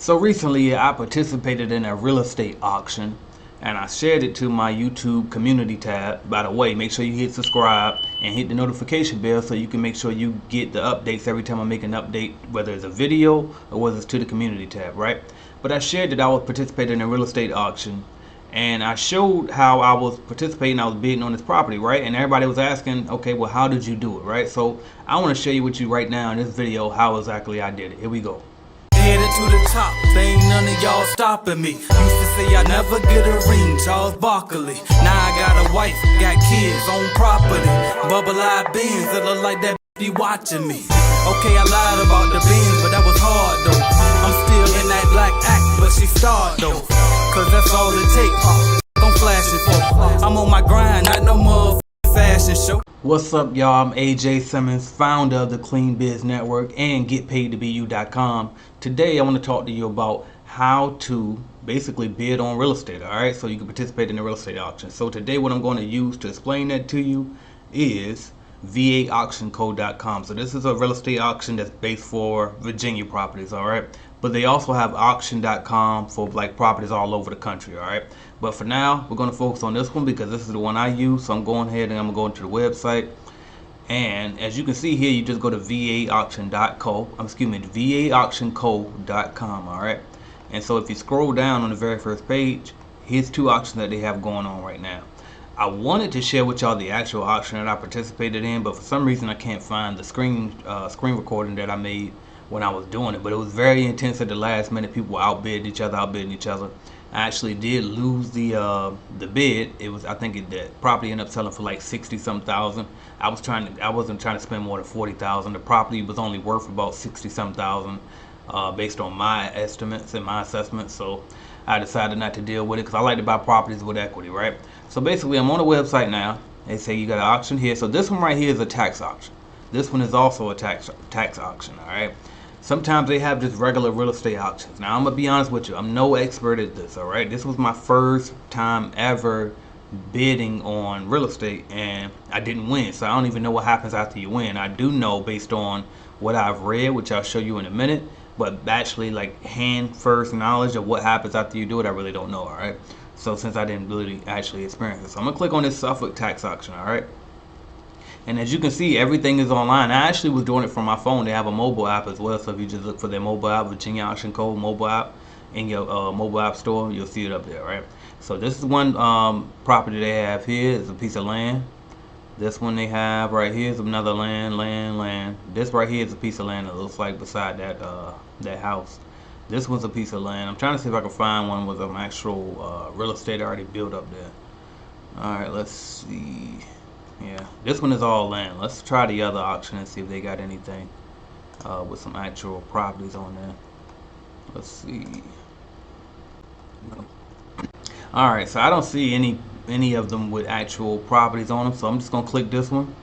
So recently I participated in a real estate auction and I shared it to my YouTube community tab. By the way, make sure you hit subscribe and hit the notification bell so you can make sure you get the updates every time I make an update, whether it's a video or whether it's to the community tab, right? But I shared that I was participating in a real estate auction and I showed how I was participating, I was bidding on this property, right? And everybody was asking, okay, well, how did you do it, right? So I want to share you with you right now in this video how exactly I did it. Here we go. Headed to the top, ain't none of y'all stopping me. Used to say I never get a ring, Charles Barkley. Now I got a wife, got kids, own property. Bubble-eyed beans that look like that be watching me. Okay, I lied about the beans, but that was hard though. I'm still in that black act, but she starred though. Cause that's all it takes. I'm flashing for. I'm on my grind, not no more fashion show. What's up, y'all? I'm AJ Simmons, founder of the Clean Biz Network and GetPaidToBeYou.com. Today I want to talk to you about how to basically bid on real estate, alright? So you can participate in the real estate auction. So today what I'm going to use to explain that to you is VAAuctionCo.com. So this is a real estate auction that's based for Virginia properties, alright? But they also have auction.com for like properties all over the country, alright? But for now, we're going to focus on this one because this is the one I use. So I'm going ahead and I'm going to go into the website. And as you can see here, you just go to VAAuctionCo.com, alright? And so if you scroll down on the very first page, here's two auctions that they have going on right now. I wanted to share with y'all the actual auction that I participated in, but for some reason I can't find the screen recording that I made when I was doing it. But it was very intense at the last minute. People outbidding each other. I actually did lose the bid. It was, I think the property ended up selling for like 60-some thousand. I wasn't trying to spend more than 40,000. The property was only worth about 60-some thousand based on my estimates and my assessments. So I decided not to deal with it because I like to buy properties with equity, right? So basically, I'm on the website now. They say you got an auction here. So this one right here is a tax auction. This one is also a tax auction, all right? Sometimes they have just regular real estate auctions. Now, I'm going to be honest with you. I'm no expert at this, all right? This was my first time ever bidding on real estate, and I didn't win. So I don't even know what happens after you win. I do know based on what I've read, which I'll show you in a minute, but actually like hand first knowledge of what happens after you do it, I really don't know, all right? So since I didn't really actually experience it. So I'm going to click on this Suffolk tax auction, all right? And as you can see, everything is online. I actually was doing it from my phone. They have a mobile app as well. So if you just look for their mobile app, Virginia Auction Co. mobile app in your mobile app store, you'll see it up there, right? So this is one property they have here. It's a piece of land. This one they have right here is another land. This right here is a piece of land that looks like beside that that house. This one's a piece of land. I'm trying to see if I can find one with an actual real estate already built up there. All right, let's see. Yeah, this one is all land. Let's try the other auction and see if they got anything with some actual properties on there. Let's see. All right, so I don't see any of them with actual properties on them, so I'm just gonna click this one.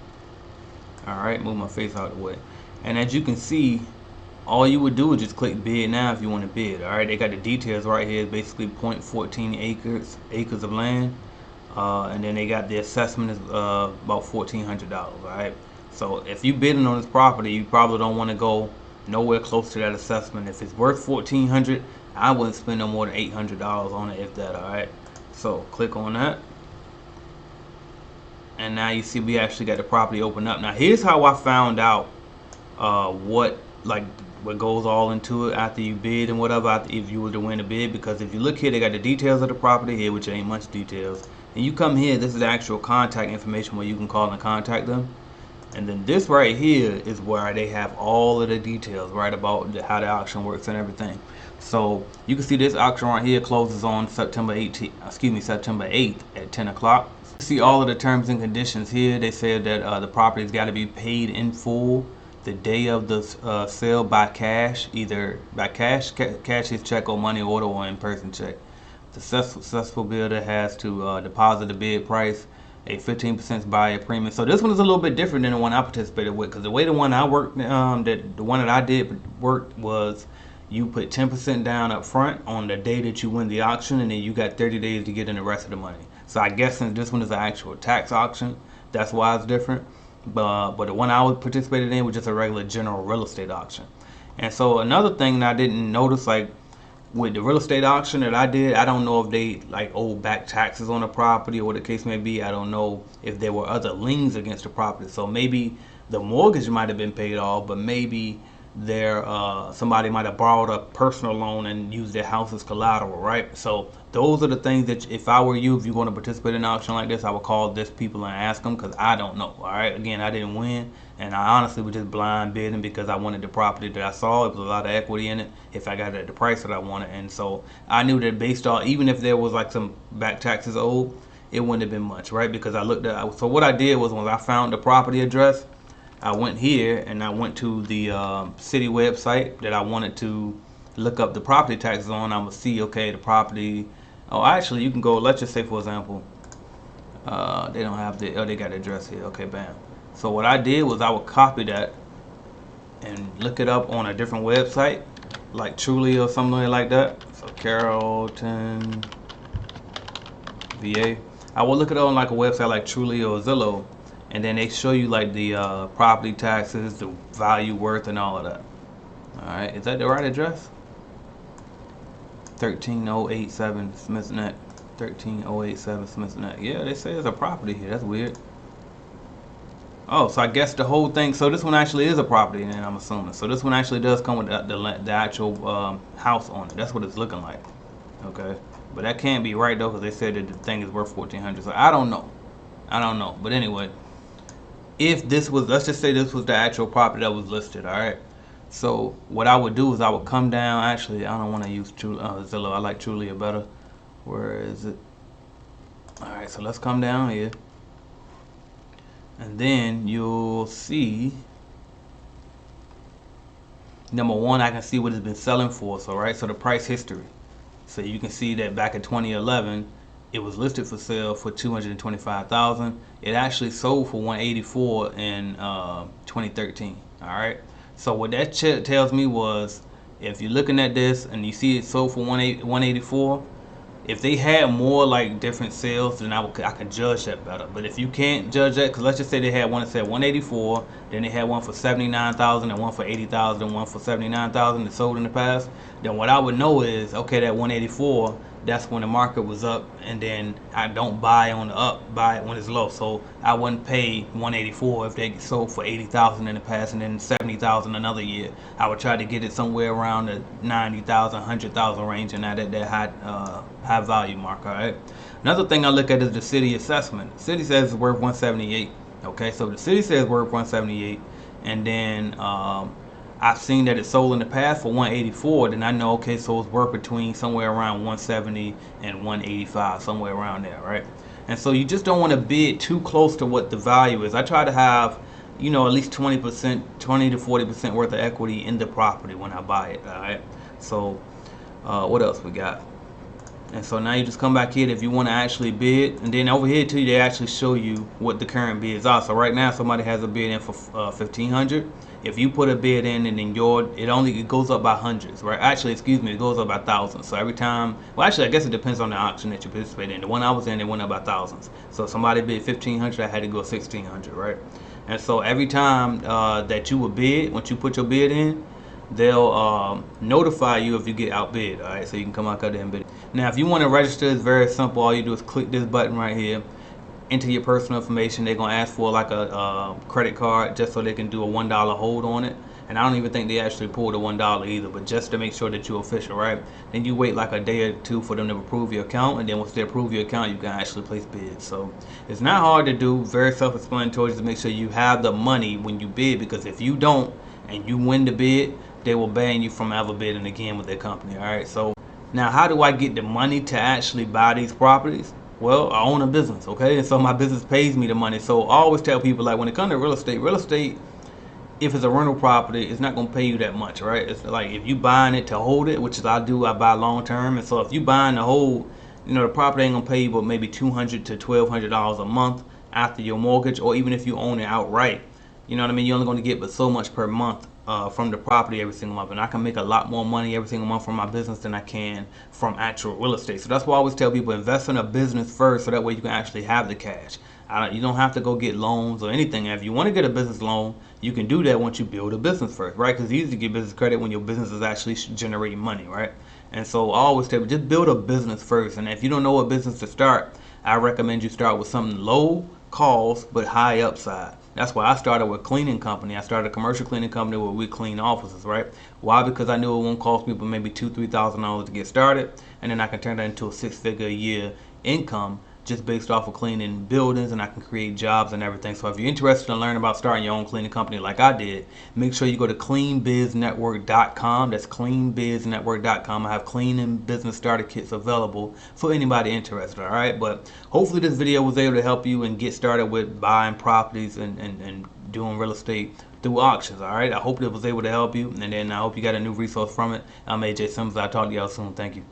All right, move my face out of the way. And as you can see, all you would do is just click bid now if you want to bid. All right, they got the details right here. It's basically 0.14 acres of land. And then they got the assessment is about $1,400. All right, so if you bidding on this property, you probably don't want to go nowhere close to that assessment. If it's worth $1,400, I wouldn't spend no more than $800 on it, if that. All right, so click on that, and now you see we actually got the property open up. Now here's how I found out what goes all into it after you bid and whatever, if you were to win a bid. Because if you look here, they got the details of the property here, which ain't much details. And you come here, this is the actual contact information where you can call and contact them. And then this right here is where they have all of the details, right, about how the auction works and everything. So you can see this auction right here closes on September 8th at 10 o'clock. See all of the terms and conditions here. They said that the property's got to be paid in full the day of the sale by cash, either by cash is check or money order or in-person check. The successful bidder has to deposit the bid price, a 15% buyer premium. So this one is a little bit different than the one I participated with, because the way the one I worked, the one that I did worked was you put 10% down up front on the day that you win the auction, and then you got 30 days to get in the rest of the money. So I guess since this one is an actual tax auction, that's why it's different. But the one I participated in was just a regular general real estate auction. And so another thing that I didn't notice, like with the real estate auction that I did, I don't know if they like owe back taxes on the property or what the case may be. I don't know if there were other liens against the property. So maybe the mortgage might have been paid off, but maybe there somebody might have borrowed a personal loan and used their house as collateral, right? So those are the things that if I were you, if you're going to participate in an auction like this, I would call this people and ask them, because I don't know. All right, again, I didn't win, and I honestly was just blind bidding because I wanted the property that I saw. It was a lot of equity in it if I got it at the price that I wanted, and so I knew that based on, even if there was like some back taxes owed, it wouldn't have been much, right? Because I looked at, so what I did was when I found the property address, I went here and I went to the city website that I wanted to look up the property taxes on. I'm gonna see, okay, the property. Oh, actually, you can go. Let's just say, for example, they don't have the. Oh, they got the address here. Okay, bam. So what I did was I would copy that and look it up on a different website, like Trulia or something like that. So Carrollton, VA. I will look it up on like a website like Trulia or Zillow. And then they show you like the property taxes, the value worth, and all of that. All right, is that the right address? 13087 Smith's Neck. 13087 Smith's Neck. Yeah, they say there's a property here. That's weird. Oh, so I guess the whole thing. So this one actually is a property, and I'm assuming. So this one actually does come with the actual house on it. That's what it's looking like. Okay, but that can't be right though, because they said that the thing is worth $1,400. So I don't know. I don't know. But anyway. If this was, let's just say this was the actual property that was listed, all right? So what I would do is I would come down. Actually, I don't want to use Zillow. I like Trulia better. Where is it? All right, so let's come down here. And then you'll see, number one, I can see what it's been selling for. So, right, so the price history. So you can see that back in 2011, it was listed for sale for $225,000. It actually sold for $184 in 2013. All right. So what that tells me was, if you're looking at this and you see it sold for $184, if they had more like different sales, then I could judge that better. But if you can't judge that, because let's just say they had one that said 184, then they had one for 79,000 and one for 80,000 and one for 79,000 that sold in the past, then what I would know is, okay, that 184, that's when the market was up, and then I don't buy on the up, buy it when it's low. So I wouldn't pay 184 if they sold for 80,000 in the past and then 70,000 another year. I would try to get it somewhere around the 90,000, 100,000 range, and not at that high value mark. All right. Another thing I look at is the city assessment. The city says it's worth 178. Okay, so the city says it's worth 178, and then I've seen that it sold in the past for 184, then I know, okay, so it's worth between somewhere around 170 and 185, somewhere around there, right? And so you just don't want to bid too close to what the value is. I try to have, you know, at least 20%, 20 to 40% worth of equity in the property when I buy it, all right? So what else we got? And so now you just come back here if you want to actually bid, and then over here too, they actually show you what the current bids are. So right now somebody has a bid in for $1,500. If you put a bid in and then it goes up by hundreds, right? Actually, excuse me, it goes up by thousands. So every time, well, actually, I guess it depends on the auction that you participate in. The one I was in, it went up by thousands. So if somebody bid $1,500, I had to go $1,600, right? And so every time that you would bid, once you put your bid in, they'll notify you if you get outbid. All right, so you can come out there and bid. Now, if you want to register, it's very simple. All you do is click this button right here. Enter your personal information. They're gonna ask for like a credit card just so they can do a $1 hold on it. And I don't even think they actually pulled the $1 either, but just to make sure that you're official, right? Then you wait like a day or two for them to approve your account, and then once they approve your account, you can actually place bids. So it's not hard to do. Very self-explanatory. Just make sure you have the money when you bid, because if you don't and you win the bid, they will ban you from ever bidding again with their company. All right. So now, how do I get the money to actually buy these properties? Well, I own a business, okay? And so my business pays me the money. So I always tell people, like, when it comes to real estate, if it's a rental property, it's not going to pay you that much, right? It's like if you buying it to hold it, which is I do, I buy long term. And so if you buying the hold, you know, the property ain't going to pay you but maybe $200 to $1,200 a month after your mortgage, or even if you own it outright. You know what I mean? You're only going to get but so much per month from the property every single month, and I can make a lot more money every single month from my business than I can from actual real estate. So that's why I always tell people, invest in a business first, so that way you can actually have the cash. You don't have to go get loans or anything. If you want to get a business loan, you can do that once you build a business first, right? Because it's easy to get business credit when your business is actually generating money, right? And so I always tell you, just build a business first. And if you don't know what business to start, I recommend you start with something low cost but high upside. That's why I started with a cleaning company. I started a commercial cleaning company where we clean offices, right? Why? Because I knew it won't cost me but maybe $2,000-$3,000 to get started, and then I can turn that into a six-figure a year income just based off of cleaning buildings, and I can create jobs and everything. So if you're interested in learning about starting your own cleaning company like I did, make sure you go to cleanbiznetwork.com. That's cleanbiznetwork.com. I have cleaning business starter kits available for anybody interested, all right? But hopefully this video was able to help you and get started with buying properties and doing real estate through auctions, all right? I hope it was able to help you, and then I hope you got a new resource from it. I'm AJ Simmons. I'll talk to y'all soon. Thank you.